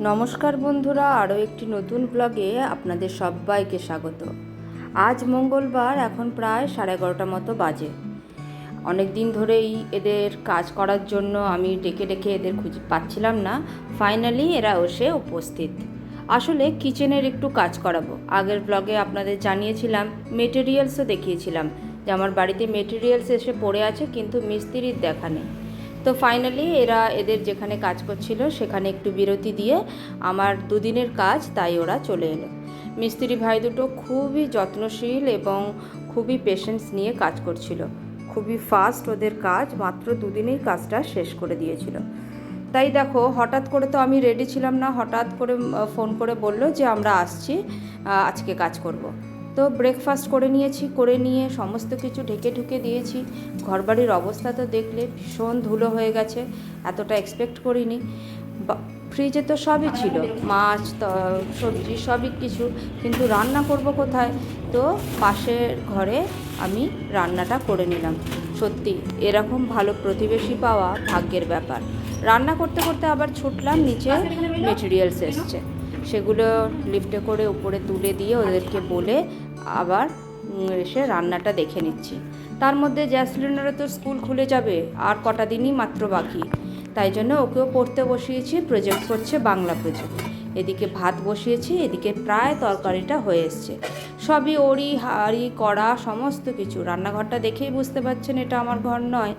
নমস্কার বন্ধুরা, আরও একটি নতুন ব্লগে আপনাদের সবাইকে স্বাগত। আজ মঙ্গলবার, এখন প্রায় 11:30 মতো বাজে। অনেক দিন ধরেই এদের কাজ করার জন্য আমি ডেকে ডেকে এদের খুঁজে পাচ্ছিলাম না। ফাইনালি এরা এসে উপস্থিত। আসলে কিচেনের একটু কাজ করাবো। আগের ব্লগে আপনাদের জানিয়েছিলাম, মেটেরিয়ালসও দেখিয়েছিলাম যে আমার বাড়িতে মেটেরিয়ালস এসে পড়ে আছে, কিন্তু মিস্ত্রির দেখা নেই। তো ফাইনালি এদের যেখানে কাজ করছিল সেখানে একটু বিরতি দিয়ে আমার দুদিনের কাজ, তাই ওরা চলে এলো। মিস্ত্রি ভাই দুটো খুবই যত্নশীল এবং খুবই পেশেন্স নিয়ে কাজ করছিল। খুবই ফাস্ট ওদের কাজ, মাত্র দুদিনেই কাজটা শেষ করে দিয়েছিল। তাই দেখো, হঠাৎ করে তো আমি রেডি ছিলাম না, হঠাৎ করে ফোন করে বলল যে আমরা আসছি, আজকে কাজ করব। তো ব্রেকফাস্ট করে নিয়েছি, করে নিয়ে সমস্ত কিছু ঢেকে ঢুকে দিয়েছি। ঘরবাড়ির অবস্থা তো দেখলে ভীষণ ধুলো হয়ে গেছে, এতটা এক্সপেক্ট করিনি। ফ্রিজে তো সবই ছিল, মাছ সবজি সবই কিছু, কিন্তু রান্না করব কোথায়? তো পাশের ঘরে আমি রান্নাটা করে নিলাম। সত্যি এরকম ভালো প্রতিবেশী পাওয়া ভাগ্যের ব্যাপার। রান্না করতে করতে আবার ছুটলাম নিচে, মেটেরিয়ালস এসছে, সেগুলো লিফটে করে উপরে তুলে দিয়ে ওদেরকে বলে আবার এসে রান্নাটা দেখে নিচ্ছি। তার মধ্যে জ্যাসলিনেরও তো স্কুল খুলে যাবে, আর কটা দিনই মাত্র বাকি। তাই জন্য ওকেও পড়তে বসিয়েছি, প্রজেক্ট করছে, বাংলা প্রজেক্ট। এদিকে ভাত বসিয়েছি, এদিকে প্রায় তরকারিটা হয়ে এসছে। সবই ওড়ি হাঁড়ি কড়া সমস্ত কিছু। রান্নাঘরটা দেখেই বুঝতে পারছেন এটা আমার ঘর নয়।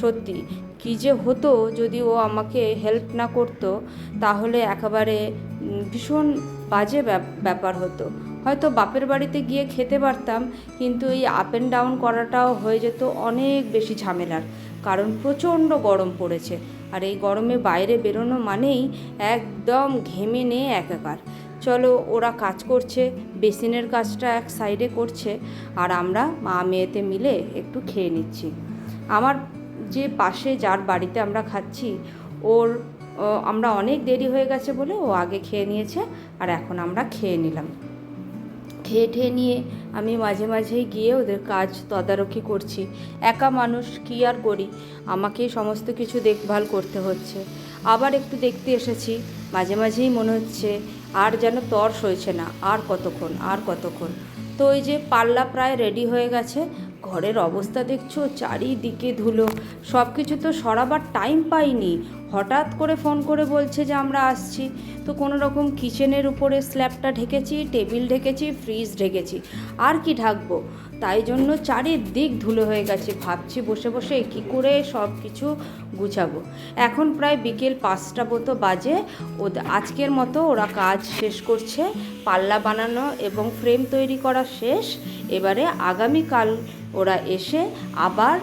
সত্যি কী যে হতো যদি ও আমাকে হেল্প না করতো, তাহলে একেবারে ভীষণ বাজে ব্যাপার হতো। হয়তো বাপের বাড়িতে গিয়ে খেতে পারতাম, কিন্তু এই আপ অ্যান্ড ডাউন করাটাও হয়ে যেত অনেক বেশি ঝামেলার। কারণ প্রচণ্ড গরম পড়েছে, আর এই গরমে বাইরে বেরোনো মানেই একদম ঘেমে নিয়ে একাকার। চলো, ওরা কাজ করছে, বেসিনের কাজটা এক সাইডে করছে, আর আমরা মা মেয়েতে মিলে একটু খেয়ে নিচ্ছি। আমার যে পাশে যার বাড়িতে আমরা খাচ্ছি, আমরা অনেক দেরি হয়ে গেছে বলে ও আগে খেয়ে নিয়েছে, আর এখন আমরা খেয়ে নিলাম। খেয়ে নিয়ে আমি মাঝে মাঝেই গিয়ে ওদের কাজ তদারকি করছি। একা মানুষ, কী আর করি, আমাকেই সমস্ত কিছু দেখভাল করতে হচ্ছে। আবার একটু দেখতে এসেছি, মাঝে মাঝেই মনে হচ্ছে আর যেন তর সইছে না, আর কতক্ষণ। তো ওই যে পাল্লা প্রায় রেডি হয়ে গেছে। ঘরের অবস্থা দেখছো, চারিদিকে ধুলো, সব কিছু তো সরাবার টাইম পাইনি। হঠাৎ করে ফোন করে বলছে যে আমরা আসছি। তো কোনো রকম কিচেনের উপরে স্ল্যাবটা ঢেকেছি, টেবিল ঢেকেছি, ফ্রিজ ঢেকেছি, আর কি ঢাকবো? তাই জন্য চারিদিক ধুলো হয়ে গেছে। ভাবছি বসে বসে কী করে সব কিছু গুছাবো। এখন প্রায় বিকেল 5টা মতো বাজে। আজকের মতো ওরা কাজ শেষ করছে, পাল্লা বানানো এবং ফ্রেম তৈরি করা শেষ। এবারে আগামীকাল ওরা এসে আবার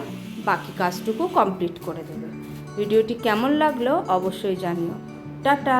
বাকি কাজটুকু কমপ্লিট করে দেবে। ভিডিওটি কেমন লাগলো অবশ্যই জানিও। টাটা।